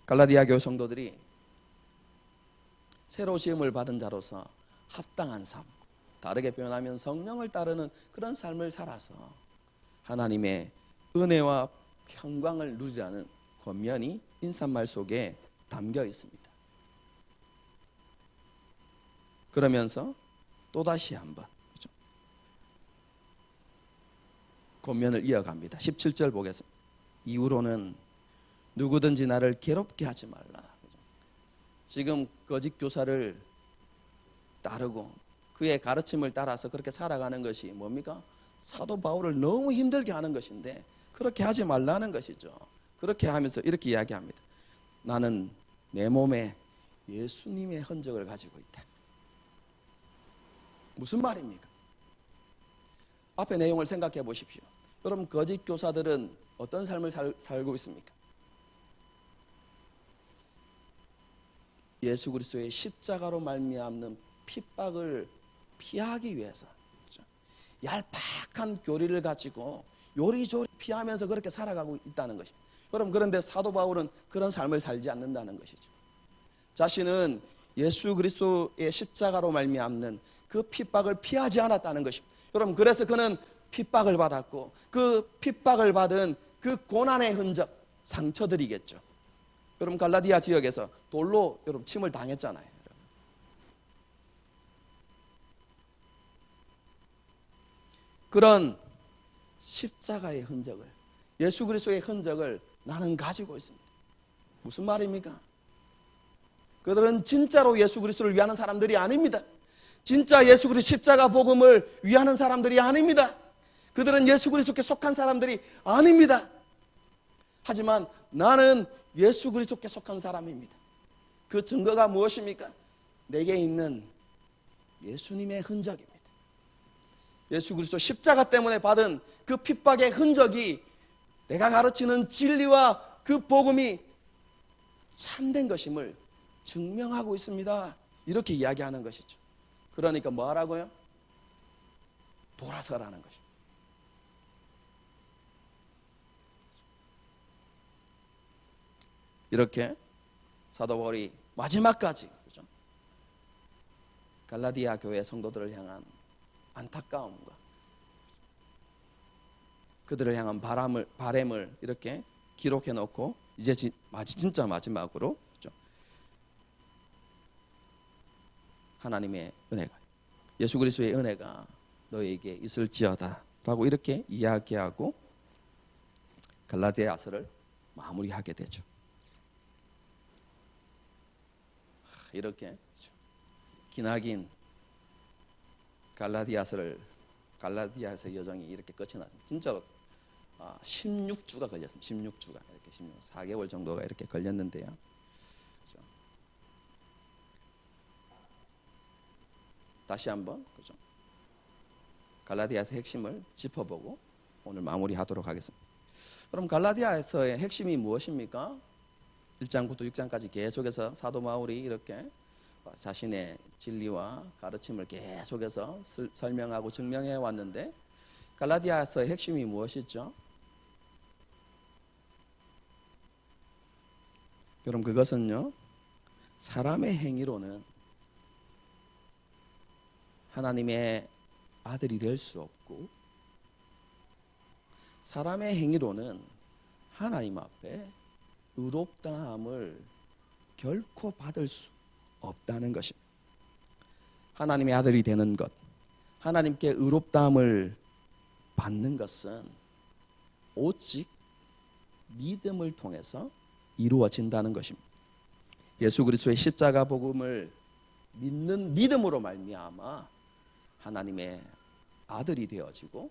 갈라디아 교회 성도들이 새로 지음을 받은 자로서 합당한 삶, 다르게 표현하면 성령을 따르는 그런 삶을 살아서 하나님의 은혜와 평강을 누리라는 권면이 인사말 속에 담겨 있습니다. 그러면서 또다시 한번 그렇죠? 권면을 이어갑니다. 17절 보겠습니다. 이후로는 누구든지 나를 괴롭게 하지 말라. 그렇죠? 지금 거짓 교사를 따르고 그의 가르침을 따라서 그렇게 살아가는 것이 뭡니까? 사도 바울을 너무 힘들게 하는 것인데 그렇게 하지 말라는 것이죠. 그렇게 하면서 이렇게 이야기합니다. 나는 내 몸에 예수님의 흔적을 가지고 있다. 무슨 말입니까? 앞에 내용을 생각해 보십시오. 여러분, 거짓 교사들은 어떤 삶을 살고 있습니까? 예수 그리스도의 십자가로 말미암는 핍박을 피하기 위해서, 그렇죠? 얄팍한 교리를 가지고 요리조리 피하면서 그렇게 살아가고 있다는 것입니다. 여러분, 그런데 사도 바울은 그런 삶을 살지 않는다는 것이죠. 자신은 예수 그리스도의 십자가로 말미암는 그 핍박을 피하지 않았다는 것입니다. 여러분, 그래서 그는 핍박을 받았고 그 핍박을 받은 그 고난의 흔적, 상처들이겠죠. 여러분, 갈라디아 지역에서 돌로 여러분 침을 당했잖아요. 그런 십자가의 흔적을, 예수 그리스도의 흔적을 나는 가지고 있습니다. 무슨 말입니까? 그들은 진짜로 예수 그리스도를 위하는 사람들이 아닙니다. 진짜 예수 그리스도 십자가 복음을 위하는 사람들이 아닙니다. 그들은 예수 그리스도께 속한 사람들이 아닙니다. 하지만 나는 예수 그리스도께 속한 사람입니다. 그 증거가 무엇입니까? 내게 있는 예수님의 흔적입니다. 예수 그리스도 십자가 때문에 받은 그 핍박의 흔적이 내가 가르치는 진리와 그 복음이 참된 것임을 증명하고 있습니다. 이렇게 이야기하는 것이죠. 그러니까 뭐 하라고요? 돌아서라는 것입니다. 이렇게 사도 바울이 마지막까지, 그렇죠? 갈라디아 교회 성도들을 향한 안타까움과 그들을 향한 바람을 이렇게 기록해 놓고 이제 진짜 마지막으로, 그렇죠? 하나님의 은혜가, 예수 그리스도의 은혜가 너에게 있을지어다 라고 이렇게 이야기하고 갈라디아서를 마무리하게 되죠. 이렇게 기나긴 갈라디아서 여정이 이렇게 끝이 났습니다. 진짜로 16주가 걸렸습니다. 16주가 이렇게 4개월 정도가 이렇게 걸렸는데요. 그렇죠? 다시 한번, 그렇죠? 갈라디아서 핵심을 짚어보고 오늘 마무리하도록 하겠습니다. 그럼 갈라디아서의 핵심이 무엇입니까? 1장부터 6장까지 계속해서 사도 바울이 이렇게 자신의 진리와 가르침을 계속해서 설명하고 증명해 왔는데 갈라디아서의 핵심이 무엇이죠? 여러분, 그것은요, 사람의 행위로는 하나님의 아들이 될 수 없고 사람의 행위로는 하나님 앞에 의롭다함을 결코 받을 수 없다는 것입니다. 하나님의 아들이 되는 것, 하나님께 의롭다함을 받는 것은 오직 믿음을 통해서 이루어진다는 것입니다. 예수 그리스도의 십자가 복음을 믿는 믿음으로 말미암아 하나님의 아들이 되어지고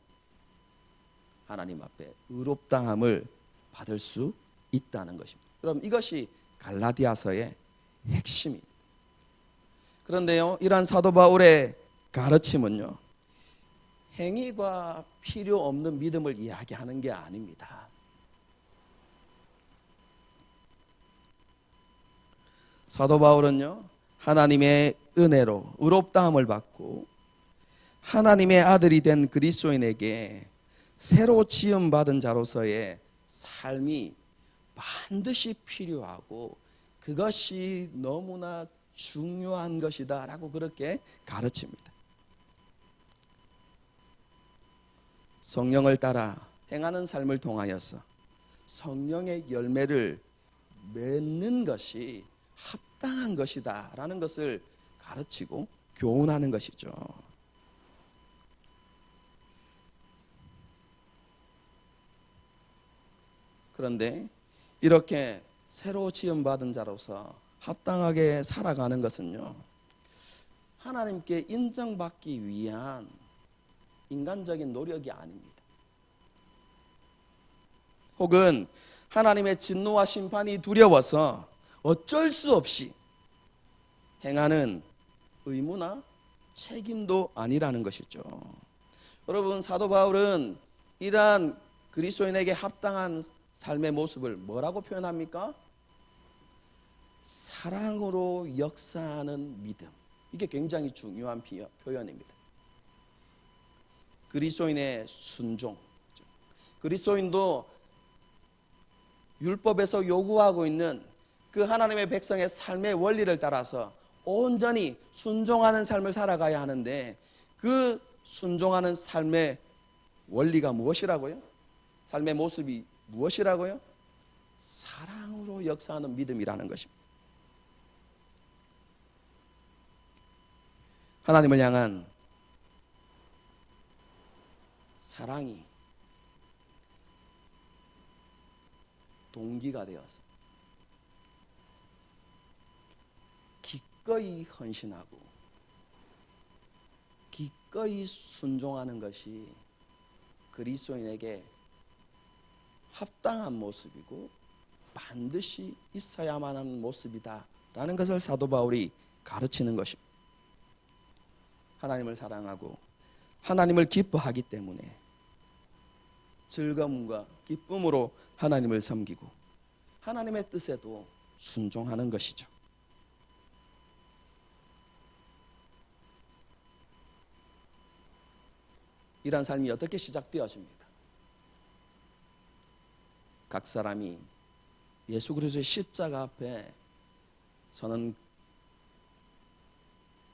하나님 앞에 의롭다함을 받을 수 있다는 것입니다. 그럼 이것이 갈라디아서의 핵심입니다. 그런데요, 이러한 사도 바울의 가르침은요, 행위가 필요 없는 믿음을 이야기하는 게 아닙니다. 사도 바울은요, 하나님의 은혜로 의롭다함을 받고 하나님의 아들이 된 그리스도인에게 새로 지음받은 자로서의 삶이 반드시 필요하고 그것이 너무나 중요한 것이다 라고 그렇게 가르칩니다. 성령을 따라 행하는 삶을 통하여서 성령의 열매를 맺는 것이 합당한 것이다 라는 것을 가르치고 교훈하는 것이죠. 그런데 이렇게 새로 지음받은 자로서 합당하게 살아가는 것은요, 하나님께 인정받기 위한 인간적인 노력이 아닙니다. 혹은 하나님의 진노와 심판이 두려워서 어쩔 수 없이 행하는 의무나 책임도 아니라는 것이죠. 여러분, 사도 바울은 이러한 그리스도인에게 합당한 삶의 모습을 뭐라고 표현합니까? 사랑으로 역사하는 믿음. 이게 굉장히 중요한 표현입니다. 그리스도인의 순종. 그리스도인도 율법에서 요구하고 있는 그 하나님의 백성의 삶의 원리를 따라서 온전히 순종하는 삶을 살아가야 하는데, 그 순종하는 삶의 원리가 무엇이라고요? 삶의 모습이 무엇이라고요? 사랑으로 역사하는 믿음이라는 것입니다. 하나님을 향한 사랑이 동기가 되어서 기꺼이 헌신하고 기꺼이 순종하는 것이 그리스도인에게 합당한 모습이고 반드시 있어야만 하는 모습이다라는 것을 사도 바울이 가르치는 것입니다. 하나님을 사랑하고 하나님을 기뻐하기 때문에 즐거움과 기쁨으로 하나님을 섬기고 하나님의 뜻에도 순종하는 것이죠. 이런 삶이 어떻게 시작되었습니까? 각 사람이 예수 그리스도의 십자가 앞에 서는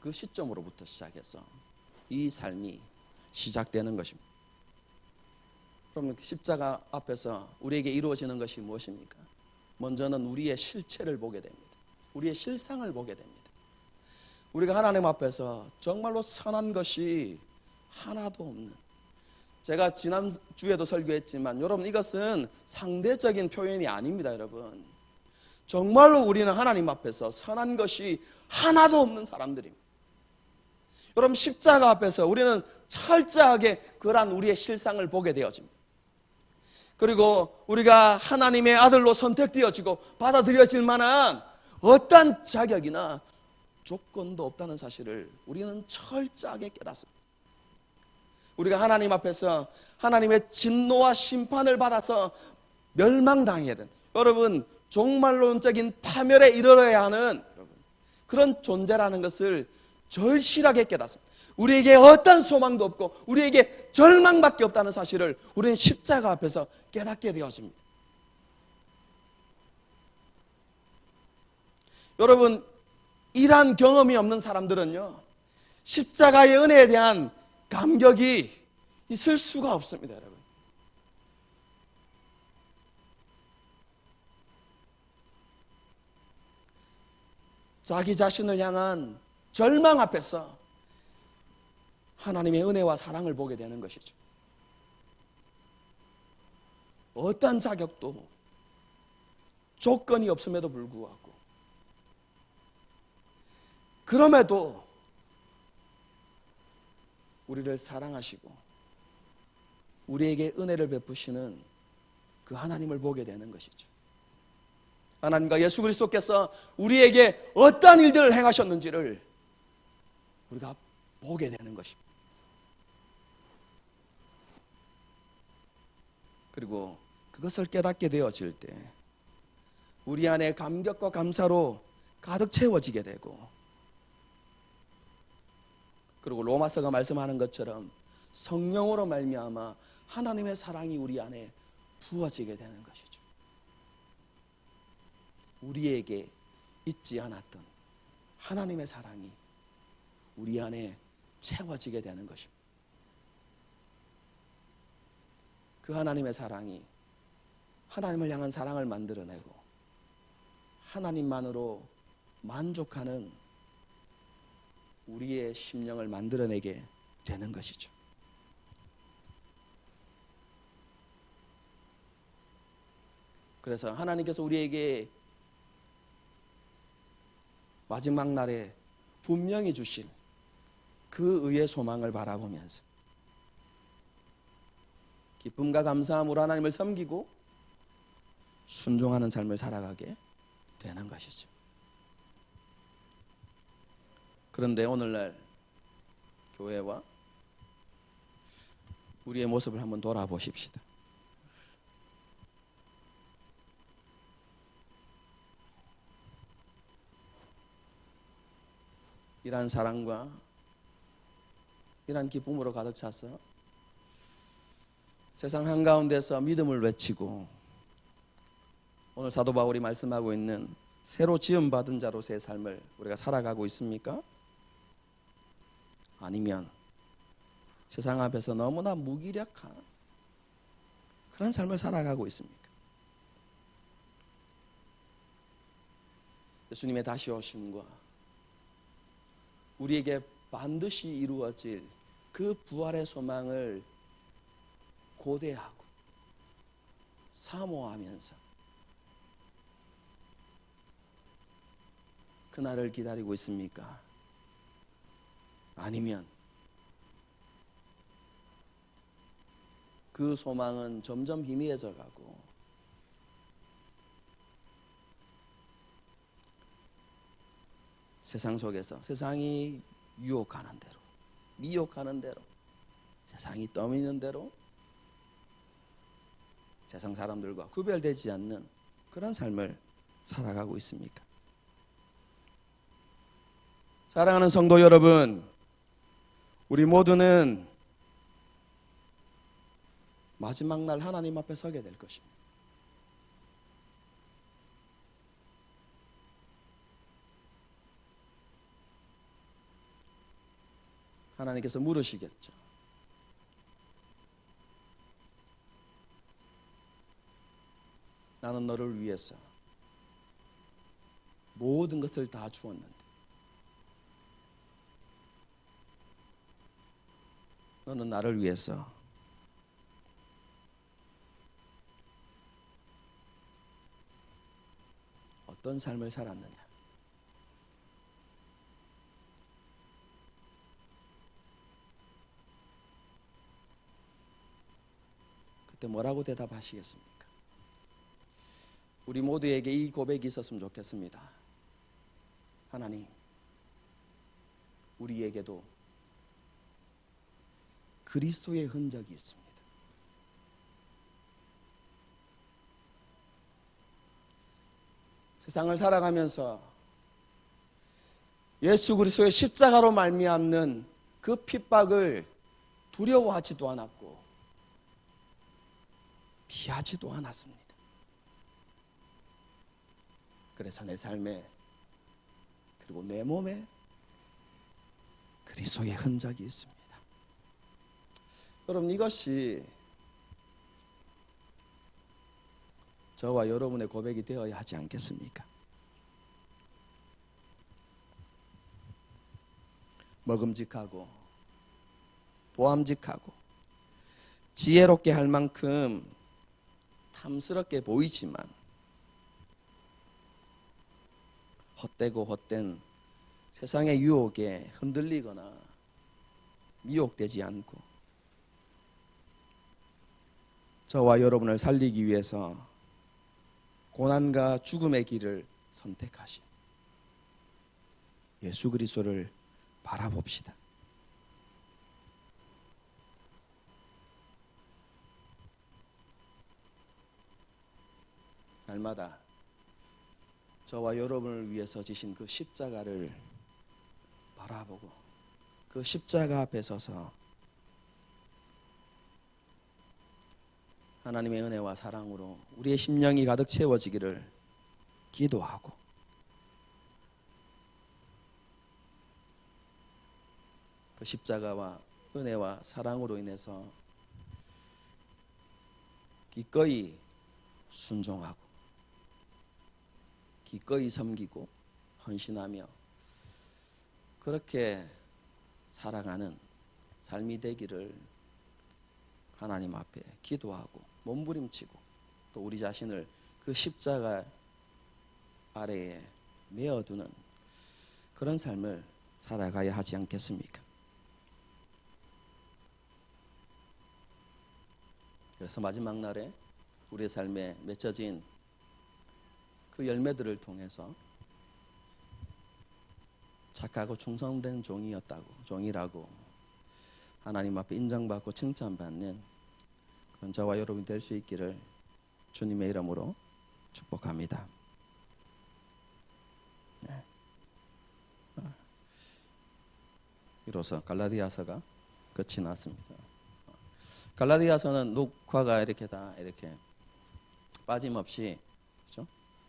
그 시점으로부터 시작해서 이 삶이 시작되는 것입니다. 그러면 십자가 앞에서 우리에게 이루어지는 것이 무엇입니까? 먼저는 우리의 실체를 보게 됩니다. 우리의 실상을 보게 됩니다. 우리가 하나님 앞에서 정말로 선한 것이 하나도 없는, 제가 지난주에도 설교했지만 여러분, 이것은 상대적인 표현이 아닙니다. 여러분, 정말로 우리는 하나님 앞에서 선한 것이 하나도 없는 사람들입니다. 여러분, 십자가 앞에서 우리는 철저하게 그러한 우리의 실상을 보게 되어집니다. 그리고 우리가 하나님의 아들로 선택되어지고 받아들여질 만한 어떠한 자격이나 조건도 없다는 사실을 우리는 철저하게 깨닫습니다. 우리가 하나님 앞에서 하나님의 진노와 심판을 받아서 멸망당해야 된, 여러분, 종말론적인 파멸에 이르러야 하는 그런 존재라는 것을 절실하게 깨닫습니다. 우리에게 어떤 소망도 없고 우리에게 절망밖에 없다는 사실을 우리는 십자가 앞에서 깨닫게 되어집니다. 여러분, 이러한 경험이 없는 사람들은요, 십자가의 은혜에 대한 감격이 있을 수가 없습니다. 여러분, 자기 자신을 향한 절망 앞에서 하나님의 은혜와 사랑을 보게 되는 것이죠. 어떠한 자격도 조건이 없음에도 불구하고, 그럼에도 우리를 사랑하시고 우리에게 은혜를 베푸시는 그 하나님을 보게 되는 것이죠. 하나님과 예수 그리스도께서 우리에게 어떠한 일들을 행하셨는지를 우리가 보게 되는 것입니다. 그리고 그것을 깨닫게 되어질 때 우리 안에 감격과 감사로 가득 채워지게 되고, 그리고 로마서가 말씀하는 것처럼 성령으로 말미암아 하나님의 사랑이 우리 안에 부어지게 되는 것이죠. 우리에게 있지 않았던 하나님의 사랑이 우리 안에 채워지게 되는 것입니다. 그 하나님의 사랑이 하나님을 향한 사랑을 만들어내고 하나님만으로 만족하는 우리의 심령을 만들어내게 되는 것이죠. 그래서 하나님께서 우리에게 마지막 날에 분명히 주실 그 의의 소망을 바라보면서 기쁨과 감사함으로 하나님을 섬기고 순종하는 삶을 살아가게 되는 것이죠. 그런데 오늘날 교회와 우리의 모습을 한번 돌아보십시다. 이러한 사랑과 이러한 기쁨으로 가득 차서 세상 한가운데서 믿음을 외치고 오늘 사도 바울이 말씀하고 있는 새로 지음받은 자로서의 삶을 우리가 살아가고 있습니까? 아니면 세상 앞에서 너무나 무기력한 그런 삶을 살아가고 있습니까? 예수님의 다시 오심과 우리에게 반드시 이루어질 그 부활의 소망을 고대하고 사모하면서 그날을 기다리고 있습니까? 아니면 그 소망은 점점 희미해져 가고 세상 속에서 세상이 유혹하는 대로, 미혹하는 대로, 세상이 떠미는 대로 세상 사람들과 구별되지 않는 그런 삶을 살아가고 있습니까? 사랑하는 성도 여러분, 우리 모두는 마지막 날 하나님 앞에 서게 될 것입니다. 하나님께서 물으시겠죠. 나는 너를 위해서 모든 것을 다 주었는데 너는 나를 위해서 어떤 삶을 살았느냐? 그때 뭐라고 대답하시겠습니까? 우리 모두에게 이 고백이 있었으면 좋겠습니다. 하나님, 우리에게도 그리스도의 흔적이 있습니다. 세상을 살아가면서 예수 그리스도의 십자가로 말미암는 그 핍박을 두려워하지도 않았고 피하지도 않았습니다. 그래서 내 삶에 그리고 내 몸에 그리스도의 흔적이 있습니다. 여러분, 이것이 저와 여러분의 고백이 되어야 하지 않겠습니까? 먹음직하고 보암직하고 지혜롭게 할 만큼 탐스럽게 보이지만 헛되고 헛된 세상의 유혹에 흔들리거나 미혹되지 않고 저와 여러분을 살리기 위해서 고난과 죽음의 길을 선택하신 예수 그리스도를 바라봅시다. 날마다 저와 여러분을 위해서 지신 그 십자가를 바라보고 그 십자가 앞에 서서 하나님의 은혜와 사랑으로 우리의 심령이 가득 채워지기를 기도하고 그 십자가와 은혜와 사랑으로 인해서 기꺼이 순종하고 기꺼이 섬기고 헌신하며 그렇게 살아가는 삶이 되기를 하나님 앞에 기도하고 몸부림치고 또 우리 자신을 그 십자가 아래에 메어두는 그런 삶을 살아가야 하지 않겠습니까? 그래서 마지막 날에 우리의 삶에 맺혀진 그 열매들을 통해서 착하고 충성된 종이라고 하나님 앞에 인정받고 칭찬받는 그런 저와 여러분이 될 수 있기를 주님의 이름으로 축복합니다. 네. 이로써 갈라디아서가 끝이 났습니다. 갈라디아서는 녹화가 이렇게 다 이렇게 빠짐없이, 그렇죠?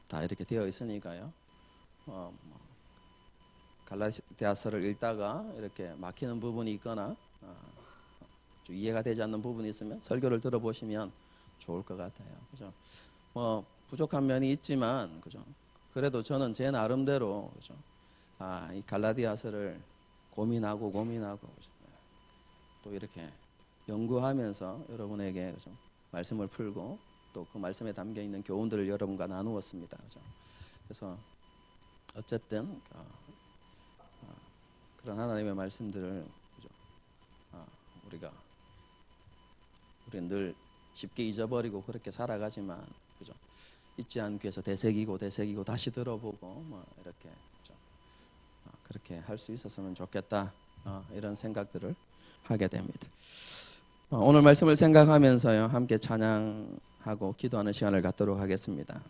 다 이렇게 되어 있으니까요. 갈라디아서를 읽다가 이렇게 막히는 부분이 있거나 좀 이해가 되지 않는 부분이 있으면 설교를 들어보시면 좋을 것 같아요. 그죠? 부족한 면이 있지만, 그죠? 그래도 저는 제 나름대로, 그죠? 이 갈라디아서를 고민하고, 그죠? 또 이렇게 연구하면서 여러분에게, 그죠? 말씀을 풀고 또 그 말씀에 담겨 있는 교훈들을 여러분과 나누었습니다. 그죠? 그래서 어쨌든 그런 하나님의 말씀들을, 그죠? 우리는 늘 쉽게 잊어버리고 그렇게 살아가지만, 그죠? 잊지 않기 위해서 되새기고 다시 들어보고 이렇게, 그죠? 그렇게 할 수 있었으면 좋겠다, 이런 생각들을 하게 됩니다. 오늘 말씀을 생각하면서요 함께 찬양하고 기도하는 시간을 갖도록 하겠습니다.